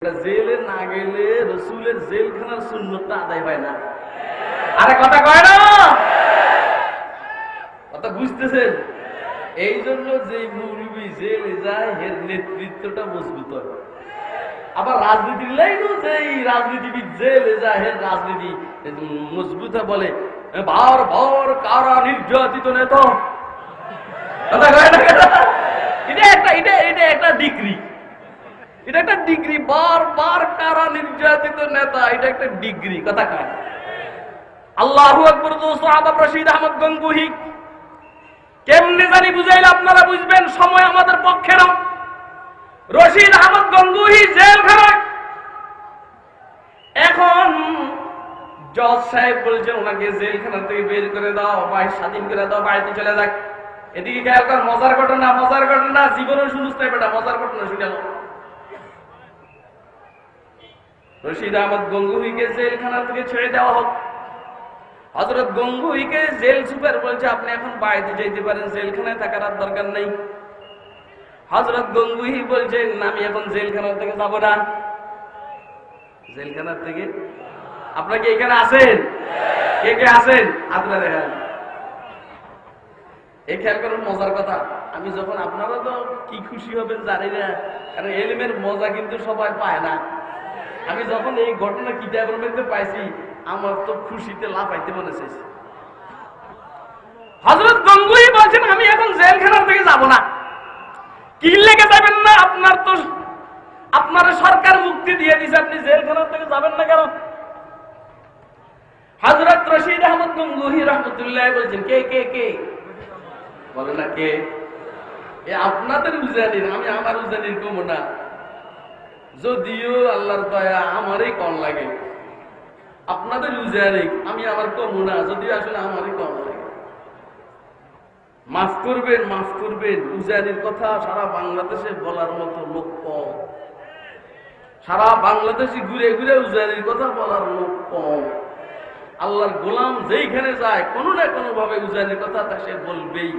জেলে না গেলে রসুলের জেলখানার সুন্নতটা আদায় হয় না। আরে কথা কয় না, কথা বুঝতেছেন? এই জন্য যে মৌলবী জেলে যায় এর নেতৃত্বটা মজবুত হয়। আবার রাজনীতির লাইনও যে রাজনীতিবিদ জেলে যায় এর রাজনীতি মজবুত হয়। বলে বার বার কারা নির্যাতিত নেতা, কথা কয় না? এটা একটা ডিগ্রি, এটা একটা ডিগ্রি। বারবার কারা নির্যাতিত নেতা, এটা একটা ডিগ্রি, কথা কয়। আল্লাহু আকবার। সাহাবা রশিদ আহমদ গঙ্গুহি কেমনে জানি বুঝাইলে আপনারা বুঝবেন, সময় আমাদের পক্ষে না। রশিদ আহমদ গঙ্গুহি জেলখানায়। এখন জজ সাহেব বলছেন ওনাকে জেলখানা থেকে বের করে দাও, ভাই স্বাধীন করে দাও, বাড়িতে চলে যাক। এদিকে খেয়াল কর, মজার ঘটনা, মজার ঘটনা জীবনের শুনুস না বেটা, মজার ঘটনা শুনে নাও। রশিদ আহমদ গঙ্গুহিকে জেলখানা থেকে ছেড়ে দেওয়া হোক। হযরত গঙ্গুহিকে জেল সুপার বলছে আপনি এখন বাড়িতে যেতে পারেন, জেলখানায় থাকার আর দরকার নেই। হযরত গঙ্গুহি বলছেন আমি এখন জেলখানা থেকে যাব না। জেলখানা থেকে আপনারা কি এখানে আছেন? কে কে আছেন? আপনারা দেখেন। এই খেয়াল করেন মজার কথা। আমি যখন, আপনারা তো কি খুশি হবেন জানি না, কারণ এলিমের মজা কিন্তু সবাই পায় না। আমি যখন এই ঘটনা কিতাবের মধ্যে পাইছি, আমার তো খুশিতে লাফাইতে মনে চাইছে। হযরত গঙ্গুহি বলছেন আমি এখন জেলখানা থেকে যাব না। কি লেগে যাবেন না? আপনার সরকার মুক্তি দিয়ে দিয়েছে, আপনি জেলখানা থেকে যাবেন না কেন? হযরত রশিদ আহমদ গঙ্গুহি রাহমাতুল্লাহ বলছেন কে কে কে বলে না কে? আপনাদের উজানির, আমি আমার উজানির কম না, যদিও আল্লাহর দয়া আমারই কম লাগে। আপনাদের উজানি, আমি আমার কম না, যদিও আসলে আমারই কম লাগে। মাফ করবেন, মাফ করবেন। উজানির কথা সারা বাংলাদেশে বলার মতো লোক কম। সারা বাংলাদেশে ঘুরে ঘুরে উজানির কথা বলার লোক কম। আল্লাহর গোলাম যেইখানে যায় কোনো না কোনো ভাবে উজানির কথা তা সে বলবেই।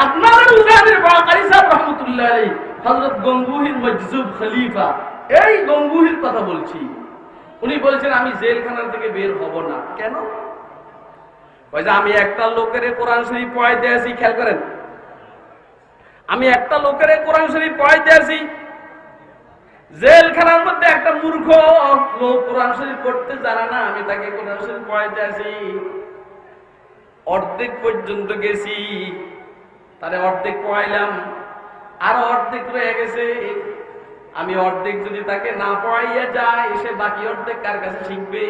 আপনাদের উজানির বাকারি সাহেব রহমতুল্লাহ আলাইহি, হযরত গঙ্গুহির মজজুব খলিফা, এই গঙ্গুহির কথা বলছি। উনি বলছেন আমি জেলখানা থেকে বের হব না। কেন? আমি একটা লোকের কোরআন শরীফ পড়াইতে আসি, খেয়াল করেন, আমি একটা লোকের কোরআন শরীফ পড়াইতে আসি। জেলখানার মধ্যে একটা মূর্খ লোক কোরআন শরীফ পড়তে জানে না, আমি তাকে কোরআন শরীফ পড়াইতে আসি। অর্ধেক পর্যন্ত গেছি, তারে অর্ধেক পড়াইলাম, আরো অর্ধেক রয়ে গেছে। আমি অর্ধেক যদি তাকে না পড়াইয়া যায়, সে বাকি অর্ধেক কার কাছে শিখবে?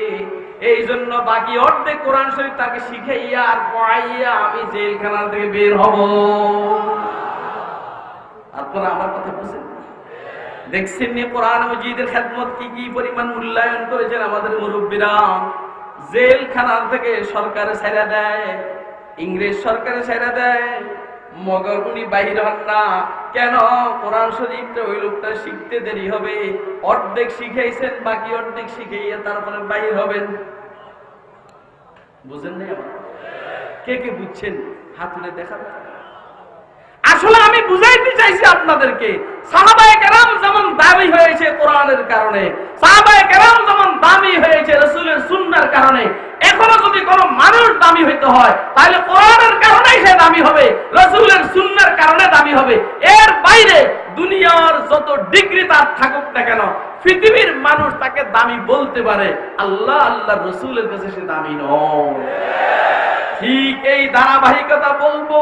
এই জন্য বাকি অর্ধেক কোরআন শরীফ তাকে শিখাইয়া আর পড়াইয়া আমি জেলখানা থেকে বের হব। আপনারা আমার কথা বুঝেন? দেখছেন নি কোরআন মজিদের খেদমত কি পরিমাণ মূল্যায়ন করেছেন আমাদের মুরব্বীরা। জেলখানা থেকে সরকারে ছেড়ে দেয়, ইংরেজ সরকারে ছেড়ে দেয়, মগর উনি বাহির হন না কেন? কোরআন শরীফটা ওই লোকটা শিখতে দেরি হবে। অর্ধেক শিখাইছেন, বাকি অর্ধেক শিখাইয়া তারপরে বাহির হবেন। বুঝেন নাই? আমার কে কে বুঝছেন হাত তুলে দেখাবেন। আসলে আমি বুঝাইতে চাইছি আপনাদেরকে, সাহাবায়ে কেরাম যেমন দামি হয়েছে কোরআনের কারণে, সাহাবায়ে কেরাম যেমন দামি হয়েছে রাসূলের সুন্নাহর কারণে, এখনো যদি কোনো মানুষ দামি হইতে হয় তাহলে কোরআনের কারণেই সে দামি হবে, রাসূলের সুন্নাহর কারণে দামি হবে। এর বাইরে দুনিয়ার যত ডিগ্রি তার থাকুক না কেন, পৃথিবীর মানুষ তাকে দামি বলতে পারে, আল্লাহ আল্লাহর রাসূলের কাছে সে দামি নয়। ঠিক এই ধারাবাহিকতা বলবো।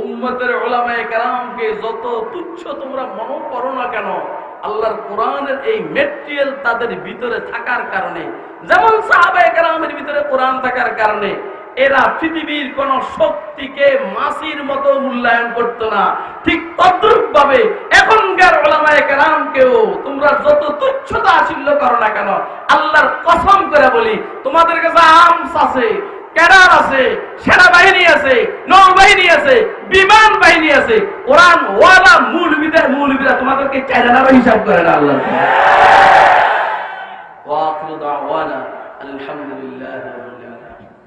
উম্মতের উলামায়ে কেরামকে যত তুচ্ছ তোমরা মনে করো না কেন, আল্লাহর কোরআনের এই ম্যাটেরিয়াল তাদের ভিতরে থাকার কারণে, যেমন সাহাবায়ে কেরামের ভিতরে কোরআন থাকার কারণে এরা পৃথিবীর কোন শক্তিকে মাছির মতো মূল্যায়ন করতো না, ঠিক তদ্রূপ ভাবে এখনকার উলামায়ে কেরামকেও তোমরা যত তুচ্ছ তাচ্ছিল্য করো না কেন, আল্লাহর কসম করে বলি তোমাদের কাছে আর্মস আছে, ক্যাডার আছে, সেনাবাহিনী আছে, নৌবাহিনী আছে, বিমান বাহিনী আছে, কোরআন ওয়ালা মৌলবীরা তোমাদেরকে ক্যাডারও হিসাব করে না। আল্লাহ ওয়া আখিরু দাওয়ানা আলহামদুলিল্লাহ।